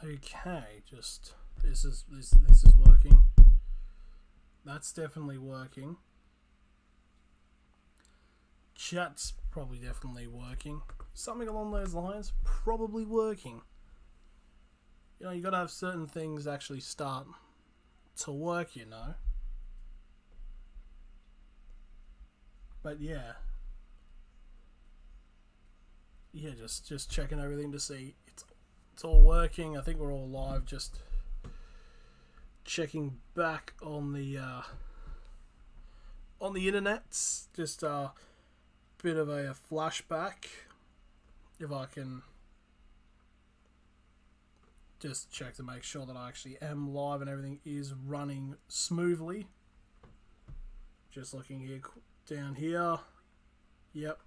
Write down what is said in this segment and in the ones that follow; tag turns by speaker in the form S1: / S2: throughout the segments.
S1: Okay, just this is working. That's definitely working. Chat's probably definitely working. Something along those lines, probably working. You know, you got to have certain things actually start to work, you know. But yeah, just checking everything to see it's all working. I think we're all live. Just checking back on the internet. Just a bit of a flashback. If I can just check to make sure that I actually am live and everything is running smoothly. Just looking here, down here. Yep,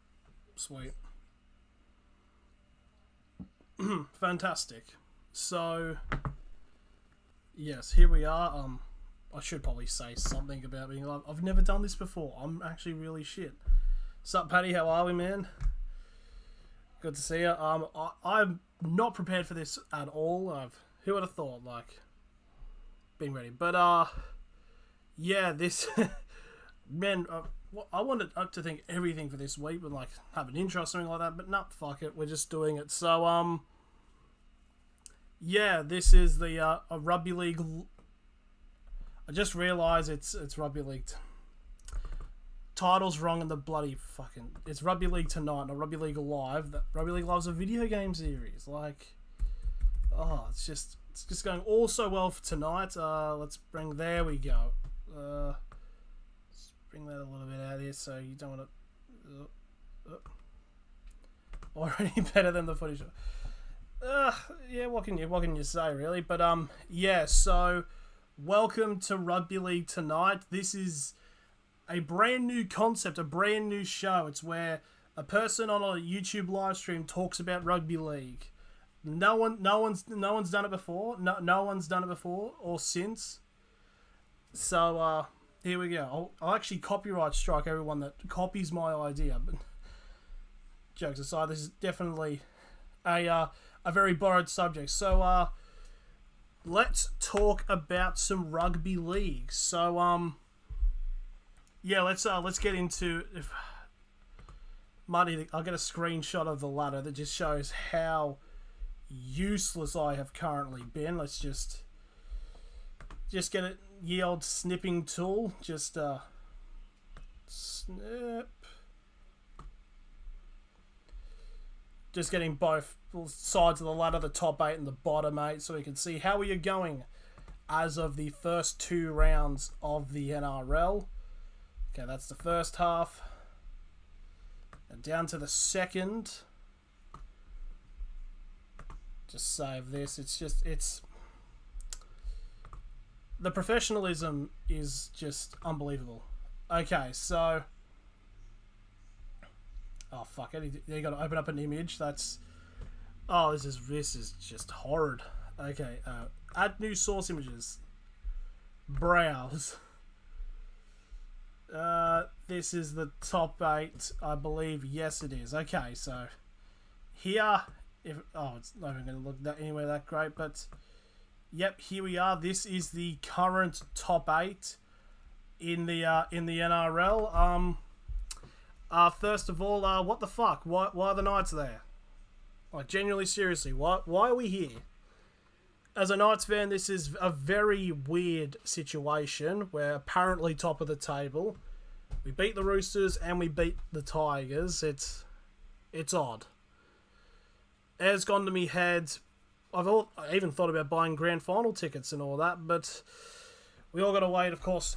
S1: sweet. Fantastic. So, yes, here we are. I should probably say something about being live. I've never done this before. I'm actually really shit. Sup, Paddy? How are we, man? Good to see you. I'm not prepared for this at all. Who would have thought? Like, being ready. But yeah, this man. I wanted to think everything for this week, but like have an intro or something like that. But nah, fuck it. We're just doing it. So yeah, this is the a rugby league. I just realised it's rugby league. Title's wrong in the bloody fucking. It's Rugby League Tonight, not Rugby League Live. Rugby League Live's a video game series. Like, oh, it's just going all so well for tonight. Let's bring. There we go. Let's bring that a little bit out here, so you don't want to. Already better than the footage. Yeah. What can you say, really? But yeah. So, welcome to Rugby League Tonight. This is a brand new concept, a brand new show. It's where a person on a YouTube live stream talks about rugby league. No one's done it before. No one's done it before or since. So here we go. I'll actually copyright strike everyone that copies my idea. But jokes aside, this is definitely a very borrowed subject. So let's talk about some rugby league. So yeah, let's get into. Marty, I'll get a screenshot of the ladder that just shows how useless I have currently been. Let's just get it. Ye old snipping tool. Just snip. Just getting both sides of the ladder, the top 8 and the bottom 8, so we can see how we are going as of the first 2 rounds of the NRL. Okay, that's the first half. And down to the second. Just save this. It's the professionalism is just unbelievable. Okay, so oh fuck it! You got to open up an image. That's this is just horrid. Okay, add new source images. Browse. This is the top 8, I believe. Yes, it is. Okay, so here, it's not even going to look anywhere that great, but yep, here we are. This is the current top 8 in the NRL. First of all, what the fuck? Why are the Knights there? Like, genuinely, seriously, why are we here? As a Knights fan, this is a very weird situation. We're apparently top of the table. We beat the Roosters and we beat the Tigers. It's odd. Air's gone to me head. I even thought about buying grand final tickets and all that, but we all got to wait, of course.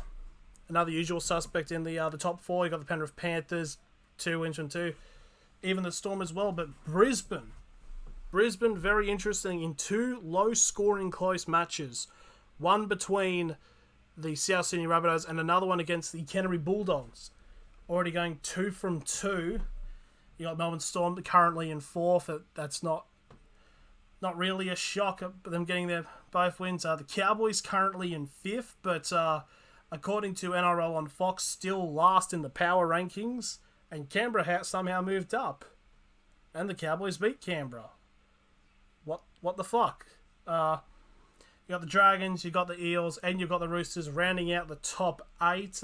S1: Another usual suspect in the top 4. You got the Penrith Panthers, 2 wins from 2. Even the Storm as well, but Brisbane, very interesting in 2 low-scoring close matches. One between the South Sydney Rabbitohs and another one against the Canterbury Bulldogs. Already going 2 from 2. You got Melbourne Storm currently in 4th. That's not really a shock, but them getting their both wins. The Cowboys currently in 5th, but according to NRL on Fox, still last in the power rankings. And Canberra somehow moved up. And the Cowboys beat Canberra. What the fuck? You got the Dragons, you got the Eels, and you've got the Roosters rounding out the top 8.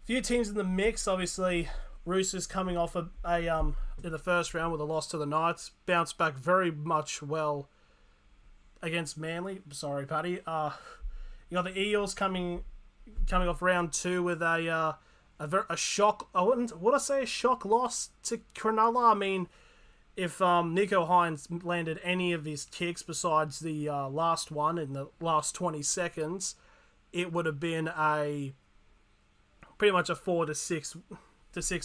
S1: Few teams in the mix, obviously. Roosters coming off in the first round with a loss to the Knights, bounced back very much well against Manly. Sorry, Paddy. You got the Eels coming off round 2 with a shock. Would I say a shock loss to Cronulla? I mean, if Nico Hines landed any of his kicks besides the last one in the last 20 seconds, it would have been pretty much a 4 to 6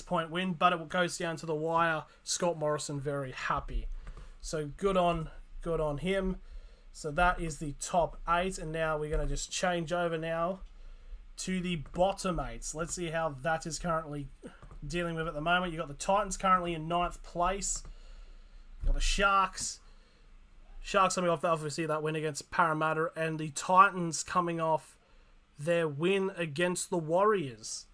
S1: point win. But it goes down to the wire. Scott Morrison very happy, so good on him. So that is the top 8, and now we're going to just change over now to the bottom 8. Let's see how that is currently dealing with at the moment. You've got the Titans currently in 9th place. You've got the Sharks coming off, obviously, that win against Parramatta, and the Titans coming off their win against the Warriors.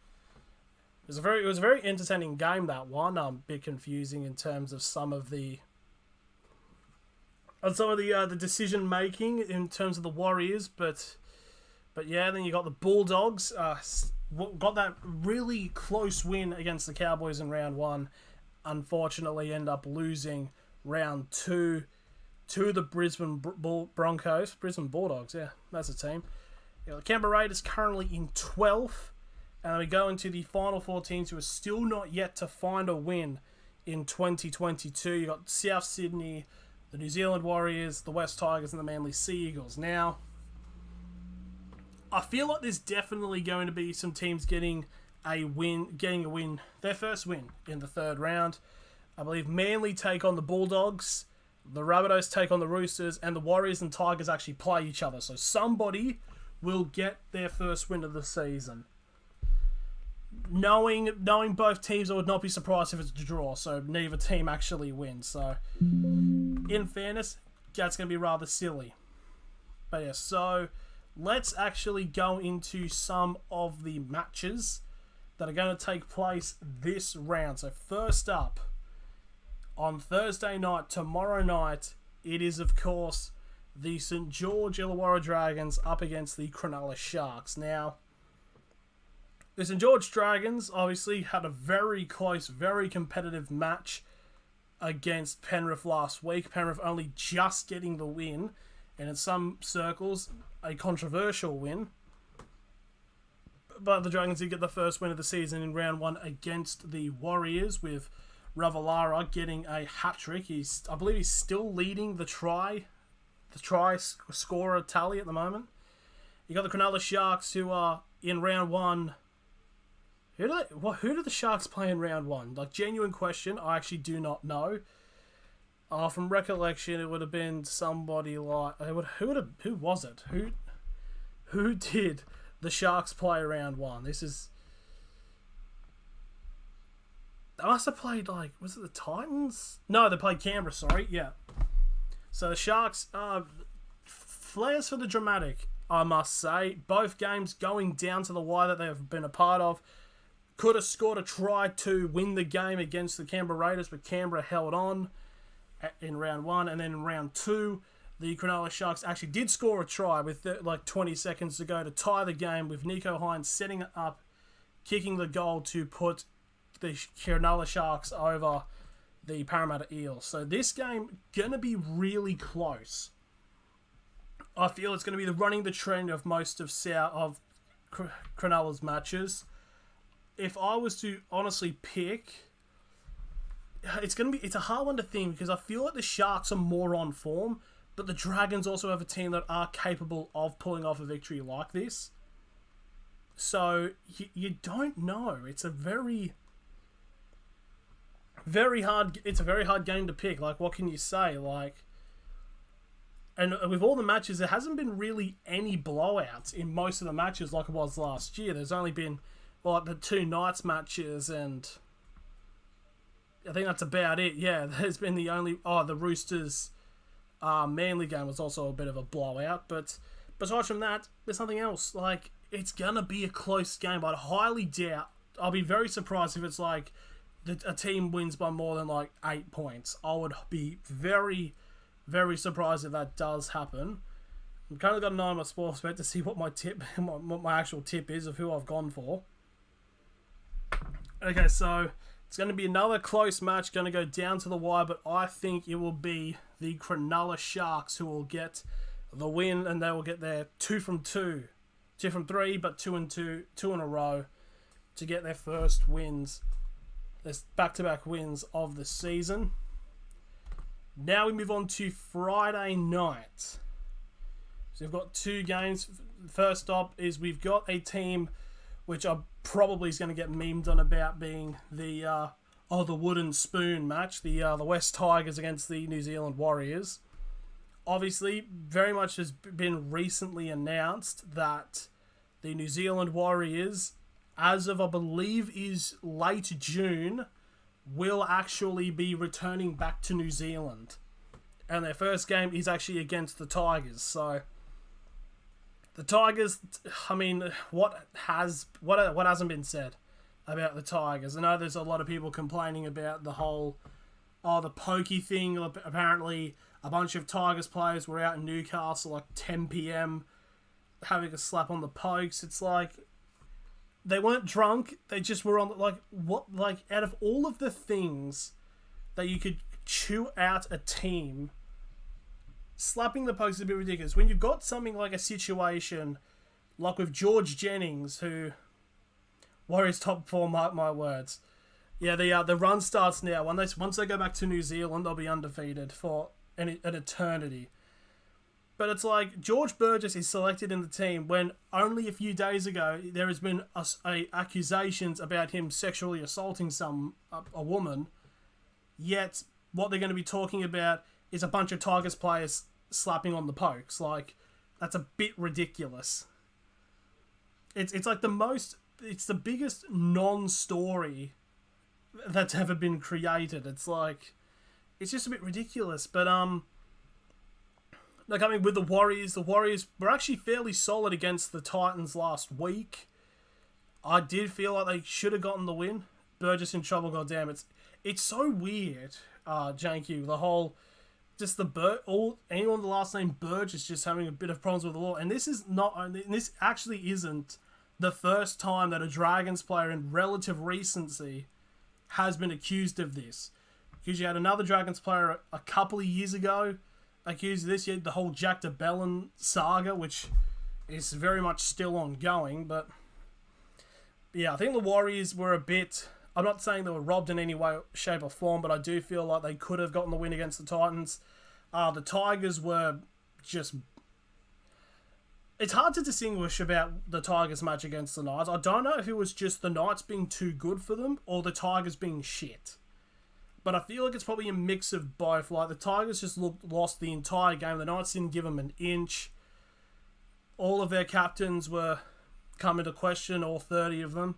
S1: It was a very entertaining game, that one. A bit confusing in terms of some of the decision making in terms of the Warriors, but yeah. Then you got the Bulldogs, got that really close win against the Cowboys in round 1. Unfortunately, end up losing round 2 to the Brisbane Broncos, Brisbane Bulldogs. Yeah, that's a team. You know, the Canberra Raiders currently in 12th, and we go into the final 4 teams who are still not yet to find a win in 2022. You got South Sydney, the New Zealand Warriors, the West Tigers, and the Manly Sea Eagles. Now, I feel like there's definitely going to be some teams getting a win, their first win in the 3rd round. I believe Manly take on the Bulldogs, the Rabbitohs take on the Roosters, and the Warriors and Tigers actually play each other. So somebody will get their first win of the season. Knowing both teams, I would not be surprised if it's a draw, so neither team actually wins. So, in fairness, that's going to be rather silly. But yeah, so let's actually go into some of the matches that are going to take place this round. So first up, on Thursday night, tomorrow night, it is, of course, the St. George Illawarra Dragons up against the Cronulla Sharks. Now, the St. George Dragons obviously had a very close, very competitive match against Penrith last week. Penrith only just getting the win, and in some circles, a controversial win. But the Dragons did get the first win of the season in round 1 against the Warriors, with Ravalawa getting a hat-trick. I believe he's still leading the try scorer tally at the moment. You got the Cronulla Sharks, who are in round 1. Who do the Sharks play in round 1? Like, genuine question. I actually do not know. From recollection, it would have been somebody like who was it? Who did the Sharks play round 1? They must have played, like, was it the Titans? No, they played Canberra. Sorry, yeah. So the Sharks, flares for the dramatic, I must say. Both games going down to the wire that they have been a part of. Could have scored a try to win the game against the Canberra Raiders, but Canberra held on in round 1. And then in round 2, the Cronulla Sharks actually did score a try with 20 seconds to go to tie the game, with Nico Hines setting it up, kicking the goal to put the Cronulla Sharks over the Parramatta Eels. So this game going to be really close. I feel it's going to be running the trend of most of Cronulla's matches. If I was to honestly pick, it's a hard one to think, because I feel like the Sharks are more on form, but the Dragons also have a team that are capable of pulling off a victory like this. So you don't know. It's a very hard game to pick. Like, what can you say? Like, and with all the matches, there hasn't been really any blowouts in most of the matches like it was last year. There's only been the 2 Knights matches, and I think that's about it. Yeah, there's been the Roosters Manly game was also a bit of a blowout, but besides from that, there's nothing else. Like, it's gonna be a close game. I'd highly doubt. I'll be very surprised if it's like a team wins by more than 8 points. I would be very, Very surprised if that does happen. I'm kind of got an eye on my sports bet to see what my tip, what my actual tip is of who I've gone for. Okay, so it's going to be another close match, going to go down to the wire, but I think it will be the Cronulla Sharks who will get the win, and they will get their 2 from 3, but 2 in a row to get their first wins, their back-to-back wins of the season. Now we move on to Friday night. So we've got 2 games. First up is we've got a team which I probably is going to get memed on about being the wooden spoon match, the West Tigers against the New Zealand Warriors. Obviously, very much has been recently announced that the New Zealand Warriors, as of I believe is late June, will actually be returning back to New Zealand. And their first game is actually against the Tigers. So the Tigers, I mean, what hasn't been said about the Tigers? I know there's a lot of people complaining about the whole, the pokey thing. Apparently, a bunch of Tigers players were out in Newcastle like 10 p.m. having a slap on the pokes. It's like, they weren't drunk. They just were on, out of all of the things that you could chew out a team, slapping the pokes is a bit ridiculous. When you've got something like a situation like with George Jennings, who, Warriors top 4, mark my words. Yeah, the run starts now. Once they go back to New Zealand, they'll be undefeated for an eternity. But it's like, George Burgess is selected in the team when only a few days ago there has been accusations about him sexually assaulting a woman. Yet what they're going to be talking about is a bunch of Tigers players slapping on the pokes. Like, that's a bit ridiculous. It's like it's the biggest non-story that's ever been created. It's like, it's just a bit ridiculous. But with the Warriors were actually fairly solid against the Titans last week. I did feel like they should have gotten the win. Burgess in trouble, goddamn. It's so weird, JQ. The whole, just anyone with the last name Burgess just having a bit of problems with the law. And this actually isn't the first time that a Dragons player in relative recency has been accused of this. Because you had another Dragons player a couple of years ago accused of this. You had the whole Jack de Belin saga, which is very much still ongoing. But yeah, I think the Warriors were a bit, I'm not saying they were robbed in any way, shape or form, but I do feel like they could have gotten the win against the Titans. The Tigers were just, it's hard to distinguish about the Tigers match against the Knights. I don't know if it was just the Knights being too good for them or the Tigers being shit. But I feel like it's probably a mix of both. Like, the Tigers just lost the entire game. The Knights didn't give them an inch. All of their captains were come into question, all 30 of them.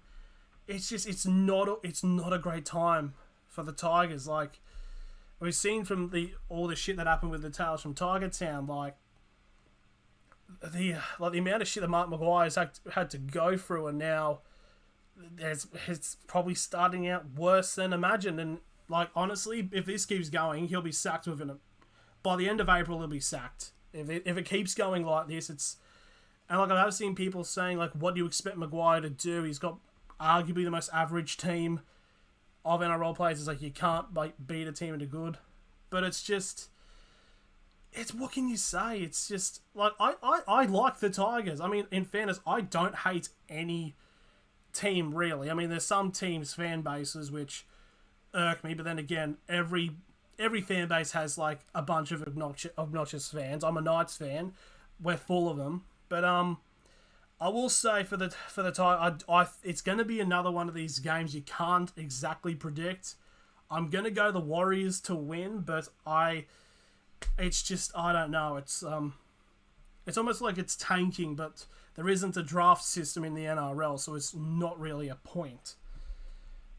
S1: It's not a great time for the Tigers. Like, we've seen from all the shit that happened with the Tales from Tiger Town, like the amount of shit that Mark Maguire's had to go through, and now it's probably starting out worse than imagined. And like, honestly, if this keeps going, he'll be sacked by the end of April. He'll be sacked if it keeps going like this. And like, I've seen people saying, like, what do you expect Maguire to do? He's got arguably the most average team of NRL players. It's like, you can't beat a team into good. But it's what can you say? It's just like, I like the Tigers. I mean, in fairness, I don't hate any team really. I mean, there's some teams' fan bases which irk me, but then again, every fan base has like a bunch of obnoxious fans. I'm a Knights fan. We're full of them. But I will say for the Tigers, it's going to be another one of these games you can't exactly predict. I'm going to go the Warriors to win, but I don't know. It's almost like it's tanking, but there isn't a draft system in the NRL, so it's not really a point.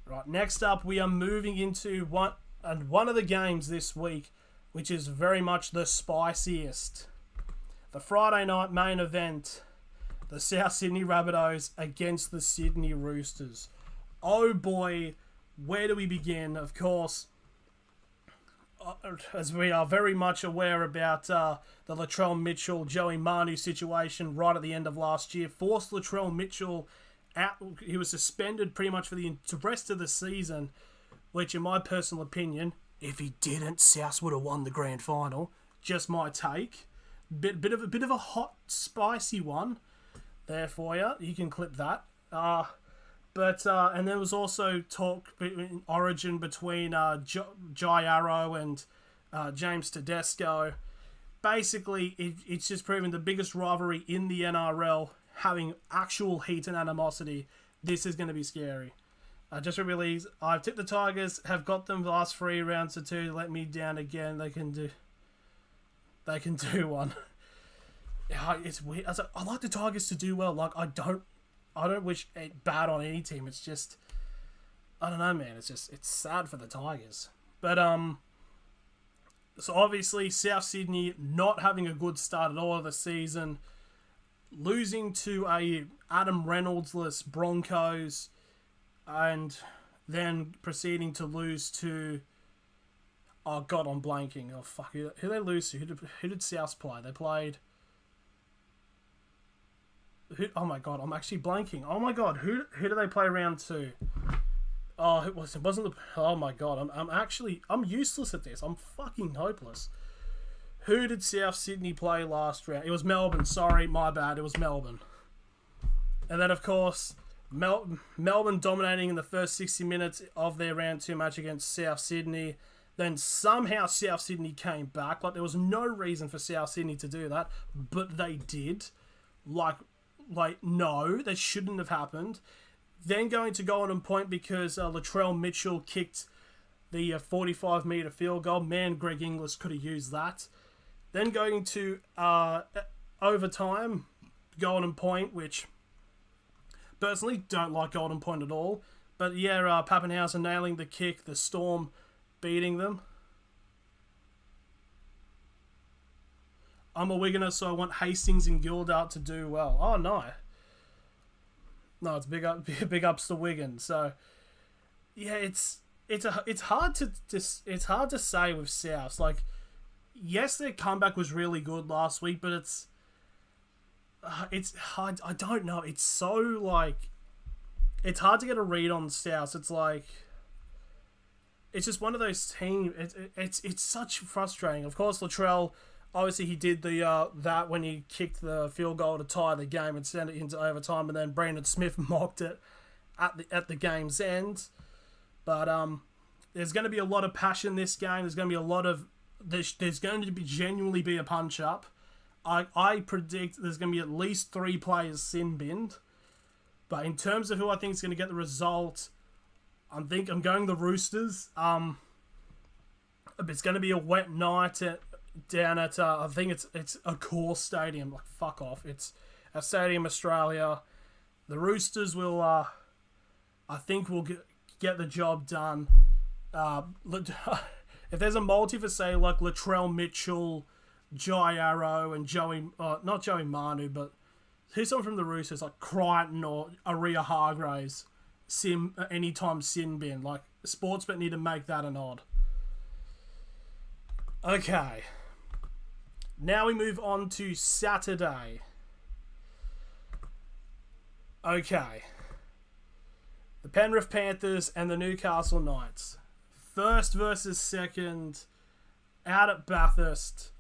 S1: Right, next up, we are moving into one of the games this week, which is very much the spiciest. The Friday night main event, the South Sydney Rabbitohs against the Sydney Roosters. Oh boy, where do we begin? Of course, as we are very much aware about the Latrell Mitchell, Joey Manu situation right at the end of last year, forced Latrell Mitchell out. He was suspended pretty much for the rest of the season, which in my personal opinion, if he didn't, South would have won the grand final. Just my take. Bit of a hot, spicy one there for you. You can clip that. And there was also talk in Origin between Jai Arrow and James Tedesco. Basically, it's just proven the biggest rivalry in the NRL, having actual heat and animosity. This is going to be scary. Just to release, I've tipped the Tigers, have got them the last 3 rounds to 2. Let me down again. They can do one. It's weird. I like the Tigers to do well. Like I don't wish it bad on any team. It's just, I don't know, man. It's sad for the Tigers. But so obviously South Sydney not having a good start at all of the season, losing to a Adam Reynolds-less Broncos, and then proceeding to lose to, oh god, I'm blanking. Oh fuck, who did they lose to? Who did South play? They played. Oh my god, I'm actually blanking. Oh my god, who did they play round 2? Oh, it wasn't the. Oh my god, I'm useless at this. I'm fucking hopeless. Who did South Sydney play last round? It was Melbourne. Sorry, my bad. It was Melbourne. And then of course, Melbourne dominating in the first 60 minutes of their round 2 match against South Sydney. Then somehow South Sydney came back. Like there was no reason for South Sydney to do that, but they did. Like, no, that shouldn't have happened. Then going to Golden Point because Latrell Mitchell kicked the 45-metre field goal. Man, Greg Inglis could have used that. Then going to overtime, Golden Point, which personally don't like Golden Point at all. But yeah, Pappenhausen nailing the kick, the Storm beating them. I'm a Wiganer, so I want Hastings and Gildart to do well. Oh, no. No, it's big ups to Wigan. So, yeah, it's hard to say with South. Like, yes, their comeback was really good last week, but it's hard. I don't know. It's so like, it's hard to get a read on South. It's like, it's just one of those teams. It's such frustrating. Of course, Latrell. Obviously, he did the that when he kicked the field goal to tie the game and send it into overtime, and then Brandon Smith mocked it at the game's end. But there's going to be a lot of passion this game. There's going to be a lot of there's going to be genuinely be a punch up. I predict there's going to be at least 3 players sin binned. But in terms of who I think is going to get the result, I'm going the Roosters. It's going to be a wet night down at I think it's a core stadium. Like fuck off. It's a Stadium Australia. The Roosters will I think will get the job done. If there's a multi for say like Latrell Mitchell, Jai Arrow, and not Joey Manu, but who's someone from the Roosters like Crichton or Aria Hargraves, anytime sin bin. Like Sportsbet need to make that an odd. Okay. Now we move on to Saturday. Okay. The Penrith Panthers and the Newcastle Knights. First versus second. Out at Bathurst.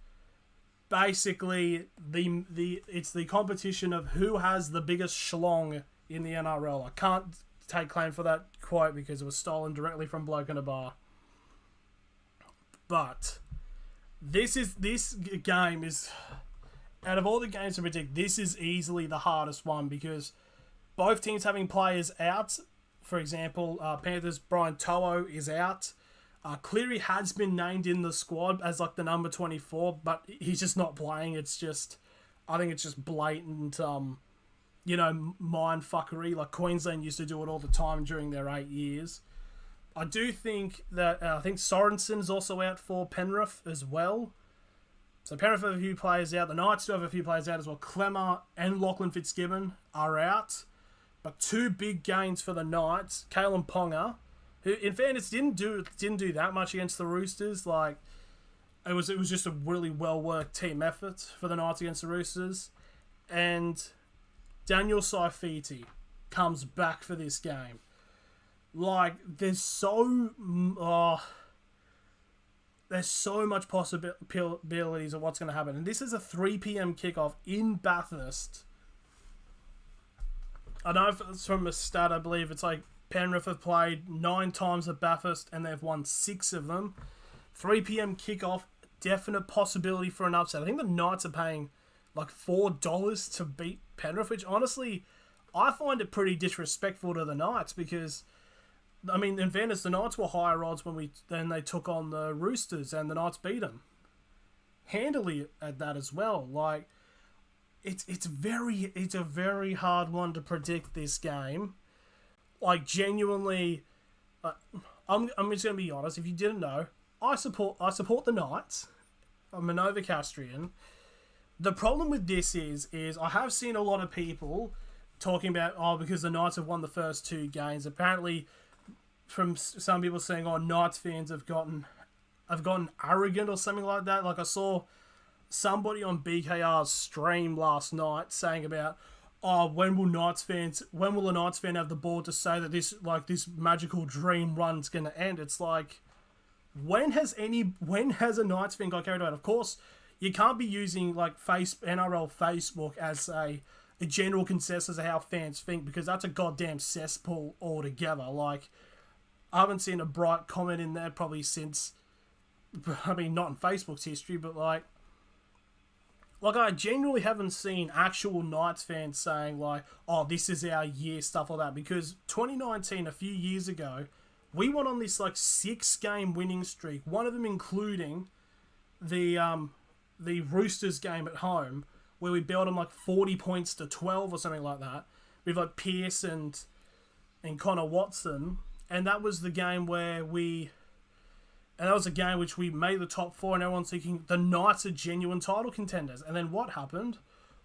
S1: Basically, it's the competition of who has the biggest schlong in the NRL. I can't take claim for that quote because it was stolen directly from Bloke in a Bar. But this game is, out of all the games to predict, this is easily the hardest one because both teams having players out. For example, Panthers' Brian To'o is out. Cleary has been named in the squad as like the number 24, but he's just not playing. I think it's just blatant, mind fuckery. Like Queensland used to do it all the time during their 8 years. I do think that I think Sorensen is also out for Penrith as well. So Penrith have a few players out. The Knights do have a few players out as well. Clemmer and Lachlan Fitzgibbon are out. But 2 big gains for the Knights. Kalen Ponga, who in fairness didn't do that much against the Roosters. Like it was just a really well worked team effort for the Knights against the Roosters, and Daniel Saifiti comes back for this game. Like, there's so much possibilities of what's going to happen. And this is a 3 p.m. kickoff in Bathurst. I know it's from a stat, I believe it's like Penrith have played 9 times at Bathurst and they've won 6 of them. 3 p.m. kickoff, definite possibility for an upset. I think the Knights are paying like $4 to beat Penrith, which honestly, I find it pretty disrespectful to the Knights because, I mean, in fairness, the Knights were higher odds when they took on the Roosters and the Knights beat them handily at that as well. Like, it's a very hard one to predict this game. Like, genuinely, I'm just gonna be honest. If you didn't know, I support the Knights. I'm an Novocastrian. The problem with this is I have seen a lot of people talking about, because the Knights have won the first 2 games. Apparently, from some people saying, Knights fans have gotten arrogant or something like that. Like, I saw somebody on BKR's stream last night saying about, when will a Knights fan have the ball to say that this magical dream run's gonna end? It's like, when has a Knights fan got carried away? Of course, you can't be using like NRL Facebook as a general consensus of how fans think, because that's a goddamn cesspool altogether. Like, I haven't seen a bright comment in there probably since, I mean, not in Facebook's history, but like I genuinely haven't seen actual Knights fans saying like, this is our year, stuff like that, because 2019, a few years ago, we went on this like 6-game winning streak, one of them including the Roosters game at home, where we built them like 40 points to 12 or something like that, with like Pearce and Connor Watson, and that was the game where that was a game which we made the top 4, and everyone's thinking the Knights are genuine title contenders. And then what happened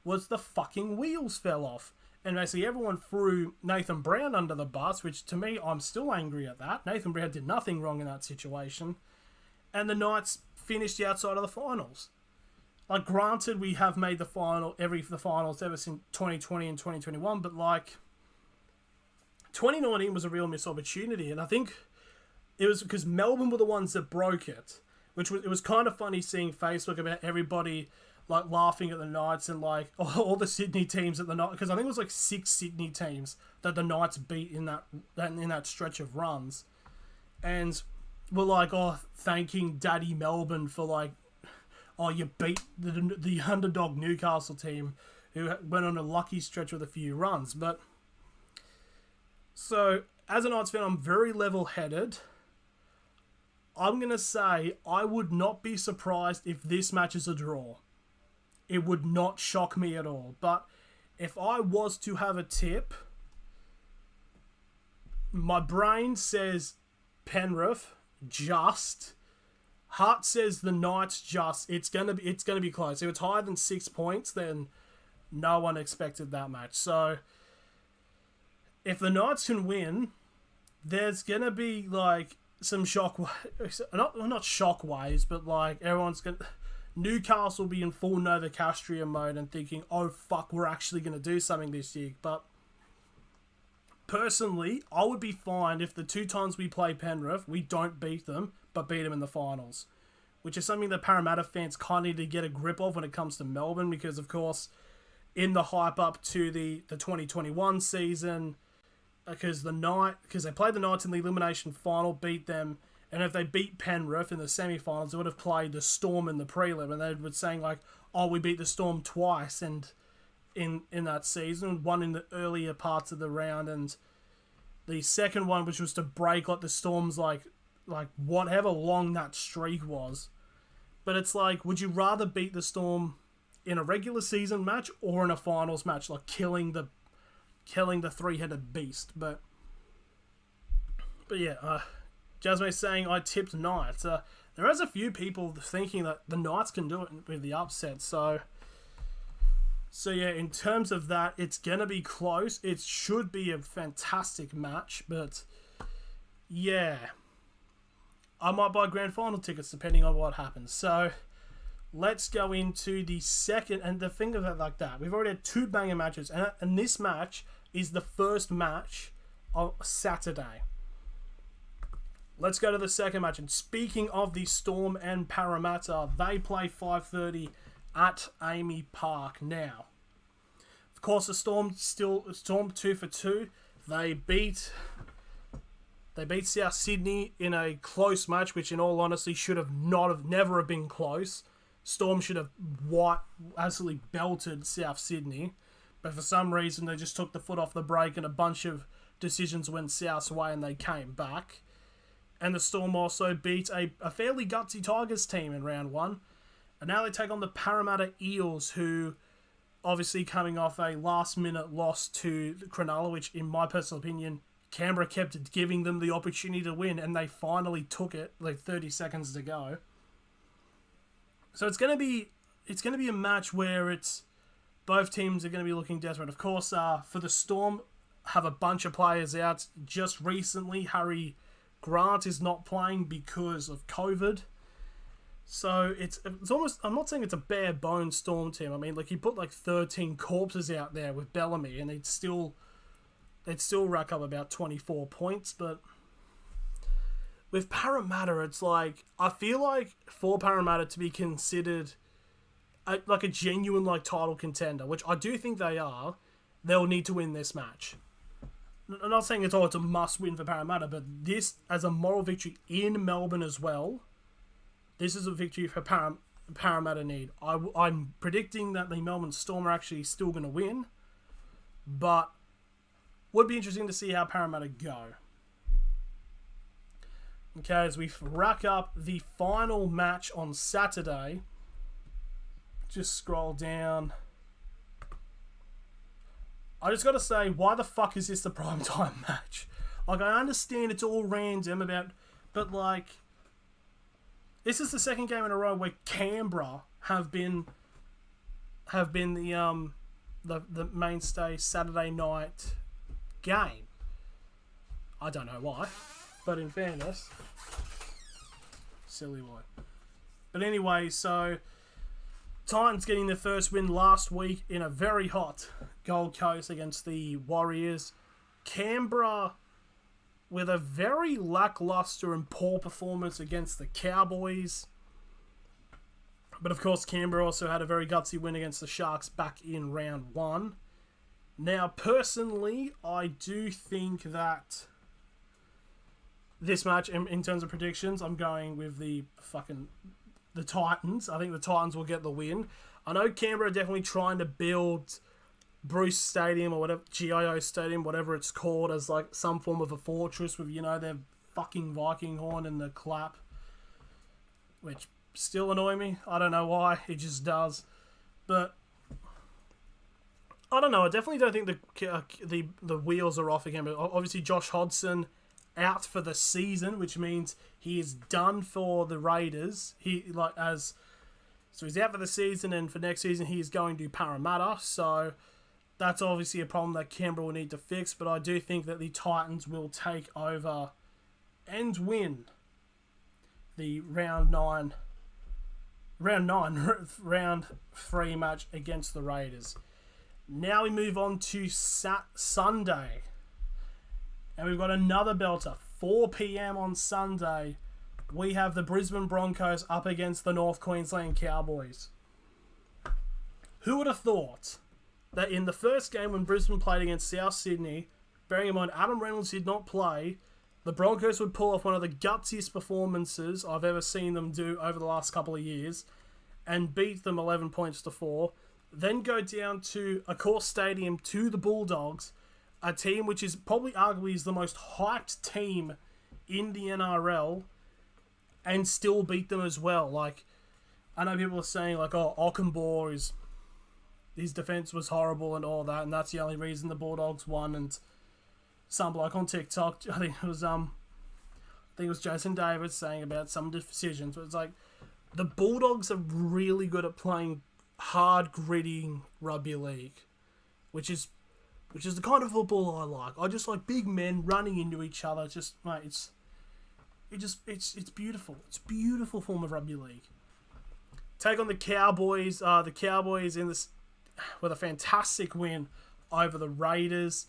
S1: was the fucking wheels fell off. And basically everyone threw Nathan Brown under the bus, which to me, I'm still angry at that. Nathan Brown did nothing wrong in that situation. And the Knights finished outside of the finals. Like, granted, we have made the finals ever since 2020 and 2021, but like 2019 was a real missed opportunity, and I think it was because Melbourne were the ones that broke it, it was kind of funny seeing Facebook about everybody like laughing at the Knights and like all the Sydney teams at the Knights, because I think it was like 6 Sydney teams that the Knights beat in that stretch of runs, and we're like, thanking Daddy Melbourne for like, you beat the underdog Newcastle team who went on a lucky stretch with a few runs. But so as a Knights fan, I'm very level-headed. I'm going to say I would not be surprised if this match is a draw. It would not shock me at all. But if I was to have a tip, my brain says Penrith just. Heart says the Knights just. It's gonna be close. If it's higher than 6 points, then no one expected that match. So if the Knights can win, there's gonna be like some shock, not shockwaves, but like Newcastle will be in full Novocastrian mode and thinking, oh fuck, we're actually gonna do something this year. But personally, I would be fine if the 2 times we play Penrith, we don't beat them, but beat them in the finals, which is something that Parramatta fans kind of need to get a grip of when it comes to Melbourne, because of course, in the hype up to the 2021 season, because they played the Knights in the elimination final, beat them, and if they beat Penrith in the semi-finals, they would have played the Storm in the prelim, and they were saying like, we beat the Storm twice, and in that season, one in the earlier parts of the round, and the second one, which was to break like the Storm's like whatever long that streak was. But it's like, would you rather beat the Storm in a regular season match or in a finals match, like killing the 3-headed beast? But yeah, Jasmine's saying I tipped Knights. There is a few people thinking that the Knights can do it with the upset. So yeah, in terms of that, it's gonna be close. It should be a fantastic match, but yeah. I might buy grand final tickets depending on what happens. So let's go into the second, and the thing of it like that. We've already had 2 banger matches, and this match is the first match of Saturday. Let's go to the second match. And speaking of the Storm and Parramatta, they play 5:30 at Amy Park now. Of course, the Storm 2 for 2. They beat South Sydney in a close match, which in all honesty should have never have been close. Storm should have absolutely belted South Sydney, but for some reason they just took the foot off the brake and a bunch of decisions went South's way and they came back. And the Storm also beat a fairly gutsy Tigers team in round 1. And now they take on the Parramatta Eels, who obviously coming off a last-minute loss to Cronulla, which in my personal opinion, Canberra kept giving them the opportunity to win, and they finally took it, like 30 seconds to go. So it's gonna be a match where both teams are gonna be looking desperate. Of course, for the Storm, have a bunch of players out. Just recently, Harry Grant is not playing because of COVID. So it's almost, I'm not saying it's a bare bones Storm team. I mean, like, he put like 13 corpses out there with Bellamy, and they'd still rack up about 24 points. But with Parramatta, it's like, I feel like for Parramatta to be considered like a genuine like title contender, which I do think they are, they'll need to win this match. I'm not saying it's a must win for Parramatta, but this as a moral victory in Melbourne as well. This is a victory for Parramatta need. I'm predicting that the Melbourne Storm are actually still going to win, but would be interesting to see how Parramatta go. Okay, as we rack up the final match on Saturday, just scroll down. I just got to say, why the fuck is this the primetime match? Like, I understand it's all random but like, this is the second game in a row where Canberra have been the mainstay Saturday night game. I don't know why, but in fairness, silly boy. But anyway, so Titans getting their first win last week in a very hot Gold Coast against the Warriors. Canberra with a very lackluster and poor performance against the Cowboys. But of course, Canberra also had a very gutsy win against the Sharks back in round 1. Now, personally, I do think that this match, in terms of predictions, I'm going with the Titans. I think the Titans will get the win. I know Canberra are definitely trying to build Bruce Stadium or whatever, GIO Stadium, whatever it's called, as like some form of a fortress with, their fucking Viking horn and the clap, which still annoy me. I don't know why, it just does. But I don't know. I definitely don't think the wheels are off again. But obviously, Josh Hodgson out for the season, which means he is done for the Raiders. So he's out for the season, and for next season he is going to Parramatta. So that's obviously a problem that Canberra will need to fix. But I do think that the Titans will take over and win the round 3 match against the Raiders. Now we move on to Sunday. And we've got another belter. 4 p.m. on Sunday, we have the Brisbane Broncos up against the North Queensland Cowboys. Who would have thought that in the first game when Brisbane played against South Sydney, bearing in mind Adam Reynolds did not play, the Broncos would pull off one of the gutsiest performances I've ever seen them do over the last couple of years and beat them 11 points to 4. Then go down to Accor Stadium to the Bulldogs, a team which is probably arguably is the most hyped team in the NRL, and still beat them as well. Like, I know people are saying like, oh, Ockenbaugh his defense was horrible and all that, and that's the only reason the Bulldogs won. And some bloke on TikTok, I think it was Jason Davis saying about some decisions, but it's like the Bulldogs are really good at playing hard, gritty rugby league, which is the kind of football I like. I just like big men running into each other. It's it's beautiful. It's a beautiful form of rugby league. Take on the Cowboys. The Cowboys in this with a fantastic win over the Raiders.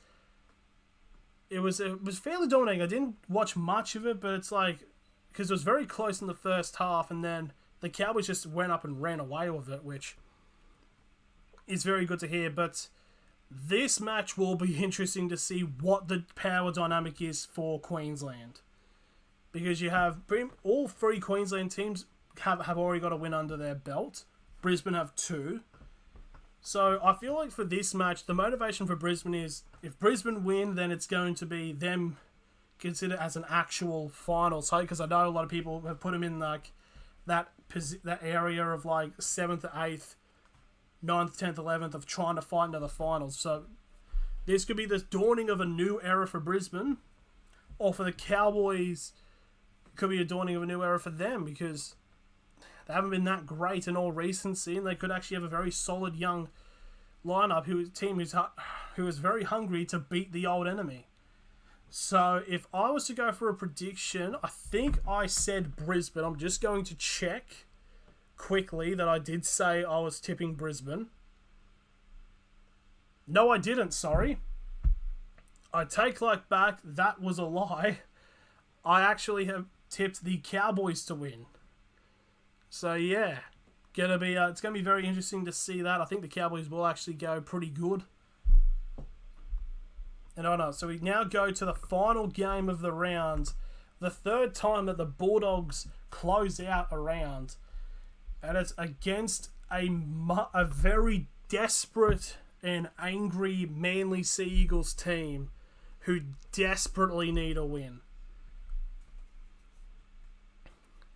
S1: It was fairly dominating. I didn't watch much of it, but it's like because it was very close in the first half, and then the Cowboys just went up and ran away with it, which is very good to hear. But this match will be interesting to see what the power dynamic is for Queensland. Because you have all three Queensland teams have already got a win under their belt. Brisbane have 2. So I feel like for this match, the motivation for Brisbane is if Brisbane win, then it's going to be them considered as an actual final side. Because I know a lot of people have put them in like that area of like 7th to 8th, 9th, 10th, 11th of trying to fight into the finals. So this could be the dawning of a new era for Brisbane, or for the Cowboys, it could be a dawning of a new era for them because they haven't been that great in all recency, and they could actually have a very solid young lineup who is very hungry to beat the old enemy. So if I was to go for a prediction, I think I said Brisbane. I'm just going to check quickly that I did say I was tipping Brisbane. No, I didn't, sorry. I take back, that was a lie. I actually have tipped the Cowboys to win. So yeah, it's gonna be very interesting to see that. I think the Cowboys will actually go pretty good. And I know, so we now go to the final game of the round, the third time that the Bulldogs close out a round, and it's against a very desperate and angry Manly Sea Eagles team who desperately need a win.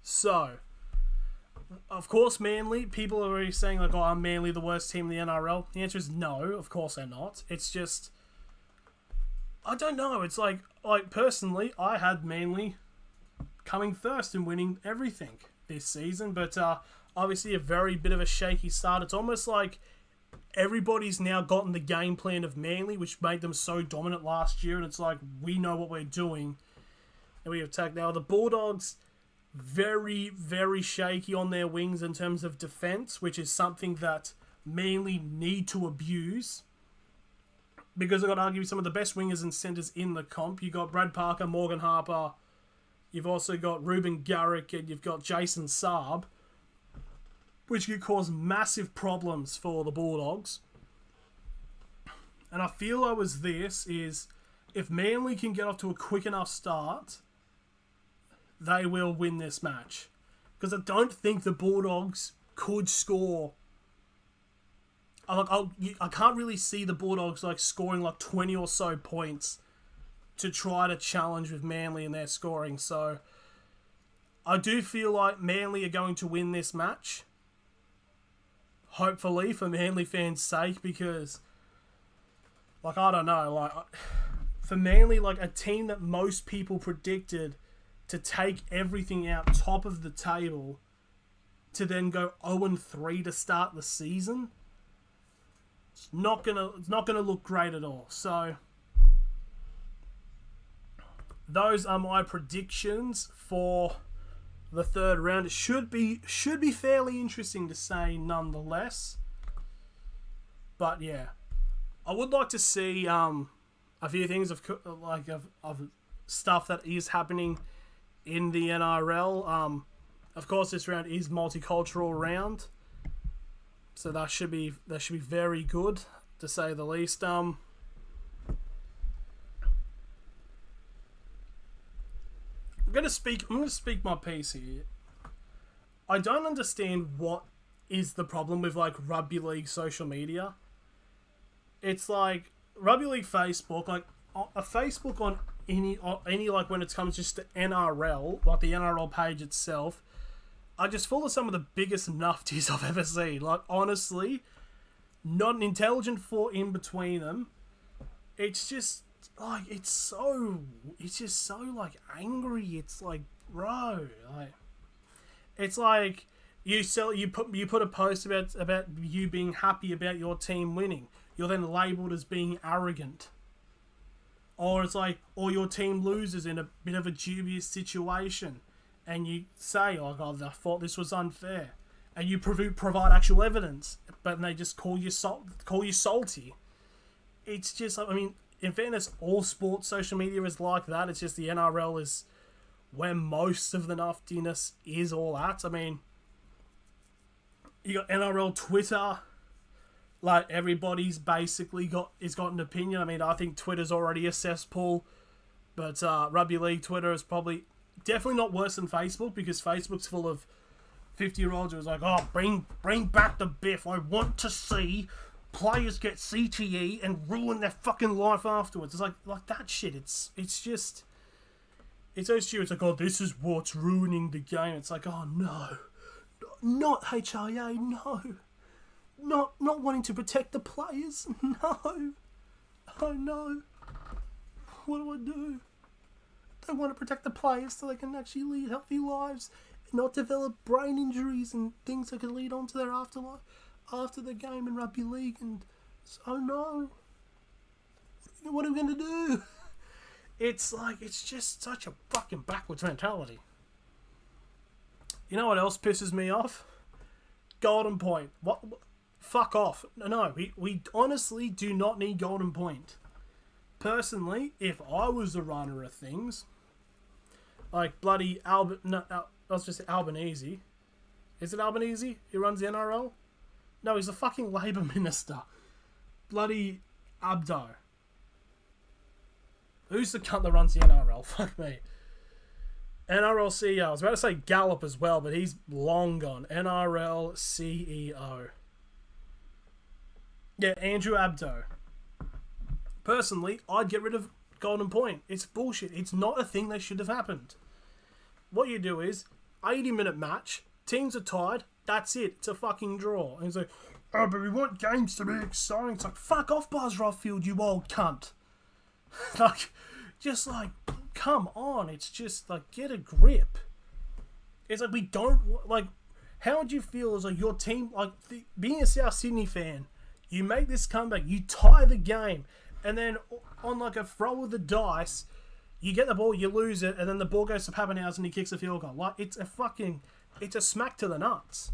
S1: So, of course, Manly, people are already saying, like, oh, are Manly the worst team in the NRL? The answer is no, of course they're not. It's just, I don't know. It's like personally, I had Manly coming first and winning everything this season, but obviously a very bit of a shaky start. It's almost like everybody's now gotten the game plan of Manly, which made them so dominant last year, and it's like, we know what we're doing, and we attack now. The Bulldogs, very, very shaky on their wings in terms of defence, which is something that Manly need to abuse. Because I've got to argue some of the best wingers and centres in the comp. You've got Brad Parker, Morgan Harper. You've also got Ruben Garrick, and you've got Jason Saab, which could cause massive problems for the Bulldogs. And I feel if Manly can get off to a quick enough start, they will win this match. Because I don't think the Bulldogs could score. I can't really see the Bulldogs scoring 20 or so points to try to challenge with Manly in their scoring. So I do feel like Manly are going to win this match. Hopefully, for Manly fans' sake, because I don't know, for Manly, a team that most people predicted to take everything out top of the table to then go 0-3 to start the season, it's not gonna look great at all. So those are my predictions for the third round. It should be fairly interesting to say nonetheless. But yeah, I would like to see a few things of stuff that is happening in the NRL. Of course, this round is multicultural round, so that should be very good, to say the least. I'm gonna speak my piece here. I don't understand what is the problem with rugby league social media. It's like rugby league Facebook, a Facebook on any when it comes just to NRL, the NRL page itself, are just full of some of the biggest nufties I've ever seen. Honestly, not an intelligent thought in between them. It's just it's just so angry. It's bro, it's you put a post about you being happy about your team winning. You're then labelled as being arrogant. Or it's like, or your team loses in a bit of a dubious situation, and you say, "Oh God, I thought this was unfair," and you provide actual evidence, but they just call you salty. It's just, I mean, in fairness, all sports social media is like that. It's just the NRL is where most of the naftiness is all at. I mean, you got NRL Twitter. Like, everybody's basically got an opinion. I mean, I think Twitter's already a cesspool, but Rugby League Twitter is probably definitely not worse than Facebook, because Facebook's full of 50-year-olds who's like, "Oh, bring back the biff. I want to see players get CTE and ruin their fucking life afterwards." It's like that shit. It's just, it's so stupid. It's like, "Oh, this is what's ruining the game." It's like, oh no, not HIA, no. Not wanting to protect the players, no. Oh no. What do I do? They want to protect the players so they can actually lead healthy lives and not develop brain injuries and things that could lead on to their afterlife after the game in rugby league. And oh no. What are we going to do? It's like, it's just such a fucking backwards mentality. You know what else pisses me off? Golden Point. What? Fuck off. No, we honestly do not need Golden Point. Personally, if I was the runner of things, like bloody let's just say Albanese. Is it Albanese? He runs the NRL? No, he's a fucking Labour minister. Bloody Abdo. Who's the cunt that runs the NRL? Fuck me. NRL CEO. I was about to say Gallup as well, but he's long gone. NRL CEO. Yeah, Andrew Abdo. Personally, I'd get rid of Golden Point. It's bullshit. It's not a thing that should have happened. What you do is, 80-minute match, teams are tied, that's it. It's a fucking draw. And he's like, "Oh, but we want games to be exciting." It's like, fuck off, Buzz Rothfield, you old cunt. Like, just like, come on. It's just like, get a grip. It's like, we don't, like, how would you feel as like your team, like, being a South Sydney fan, you make this comeback, you tie the game, and then on like a throw of the dice, you get the ball, you lose it, and then the ball goes to Pappenhausen and he kicks a field goal. Like, it's a smack to the nuts.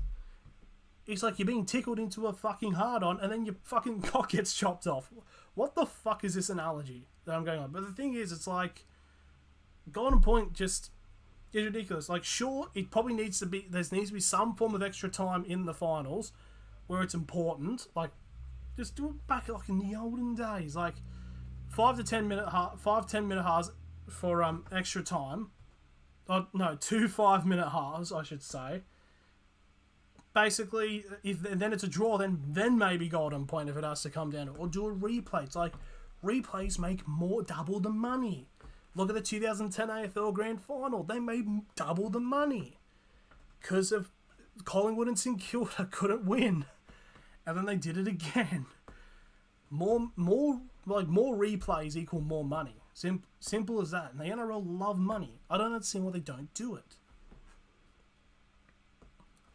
S1: It's like you're being tickled into a fucking hard-on, and then your fucking cock gets chopped off. What the fuck is this analogy that I'm going on? But the thing is, it's like, Golden Point just is ridiculous. Like, sure, it probably needs to be, there needs to be some form of extra time in the finals where it's important. Like, just do it back like in the olden days, like 5 to 10 minute halves for extra time. Oh no, 2 5-minute halves, I should say. Basically, if then it's a draw, then maybe Golden Point if it has to come down to it. Or do a replay. It's like, replays make double the money. Look at the 2010 AFL Grand Final. They made double the money because of Collingwood and St Kilda couldn't win. And then they did it again. More replays equal more money. Simple as that. And the NRL love money. I don't understand why they don't do it.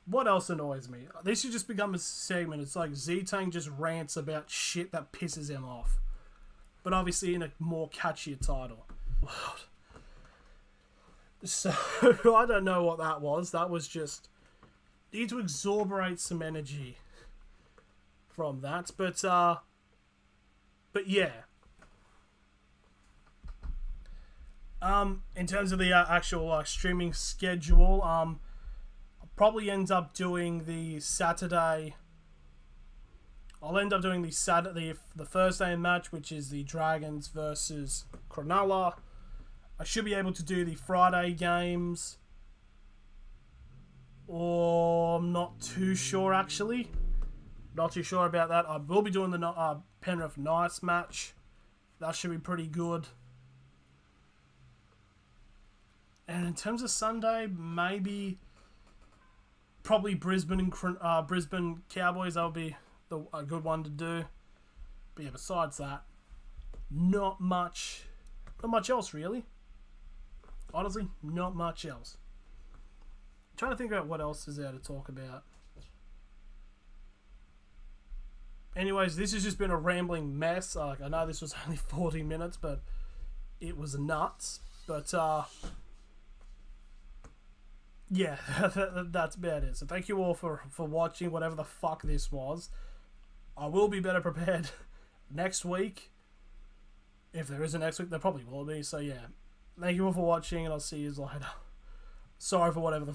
S1: What else annoys me? This should just become a segment. It's like Z-Tang just rants about shit that pisses him off. But obviously in a more catchier title. So, I don't know what that was. That was just... You need to exorbitate some energy from that, but yeah. In terms of the actual streaming schedule, I'll probably end up doing the Saturday. I'll end up doing the Thursday match, which is the Dragons versus Cronulla. I should be able to do the Friday games, or I'm not too sure actually. Not too sure about that. I will be doing the Penrith Knights match. That should be pretty good. And in terms of Sunday, probably Brisbane and Brisbane Cowboys. That would be a good one to do. But yeah, besides that, not much else really. Honestly, not much else. I'm trying to think about what else is there to talk about. Anyways, this has just been a rambling mess. I know this was only 40 minutes, but it was nuts. But, yeah, that's about it. So thank you all for watching whatever the fuck this was. I will be better prepared next week. If there is a next week, there probably will be. So yeah, thank you all for watching, and I'll see you later. Sorry for whatever the